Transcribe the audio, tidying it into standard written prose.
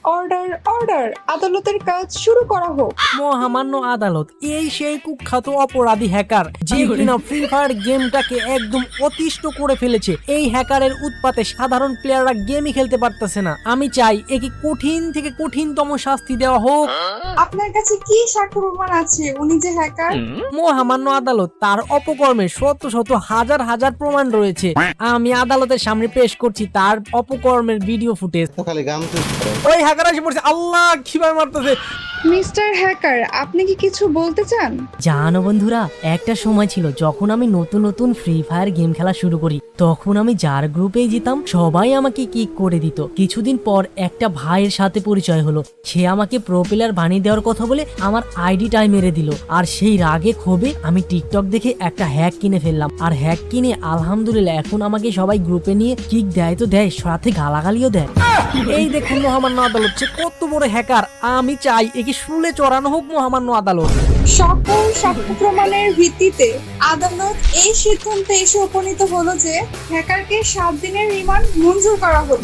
Order order, আদালতের কাজ শুরু করা হোক। মহামান্য আদালত, এই সেই কুখ্যাত অপরাধী হ্যাকার যে কিনা ফ্রি ফায়ার গেমটাকে একদম অতিষ্ঠ করে ফেলেছে। এই হ্যাকারের উৎপাতে সাধারণ প্লেয়াররা গেমই খেলতে পারতেছে না। আমি চাই একে কঠিন থেকে কঠিনতম শাস্তি দেওয়া হোক। আপনার কাছে কি সাক্ষ্য প্রমাণ আছে উনি যে হ্যাকার? মহামান্য আদালত, তার অপকর্মের শত শত হাজার হাজার প্রমাণ রয়েছে। আমি আদালতের সামনে পেশ করছি তার অপকর্মের ভিডিও ফুটেজ। খালি গান চুপ করে। ওই হ্যাকার এসে পড়ছে, আল্লাহ কিভাবে মারতেছে। মিস্টার হ্যাকার, আপনি কি কিছু বলতে চান? জানো বন্ধুরা, একটা সময় ছিল যখন আমি নতুন নতুন ফ্রি ফায়ার গেম খেলা শুরু করি। তখন আমি যার গ্রুপেই যেতাম সবাই আমাকে কিক করে দিত। কিছুদিন পর একটা ভাইয়ের সাথে পরিচয় হলো। সে আমাকে প্রো প্লেয়ার বানিয়ে দেওয়ার কথা বলে আমার আইডিটাই মেরে দিল। আর সেই রাগে ক্ষোভে আমি টিকটক দেখে একটা হ্যাক কিনে ফেললাম। আর হ্যাক কিনে আলহামদুলিল্লাহ এখন আমাকে সবাই গ্রুপে নিয়ে কিক দেয় তো দেয়, সাথে গালাগালিও দেয়। এই দেখুন মহামান্য আদালত, সে কত বড় হ্যাকার। আমি চাই একে শুলে চড়ানো হোক মহামান্য আদালত। সকল সাক্ষ্য প্রমাণের ভিত্তিতে আদালত এই সিদ্ধান্তে এসে উপনীত হলো যে হ্যাকারকে 7 দিনের রিমান্ড মঞ্জুর করা হলো।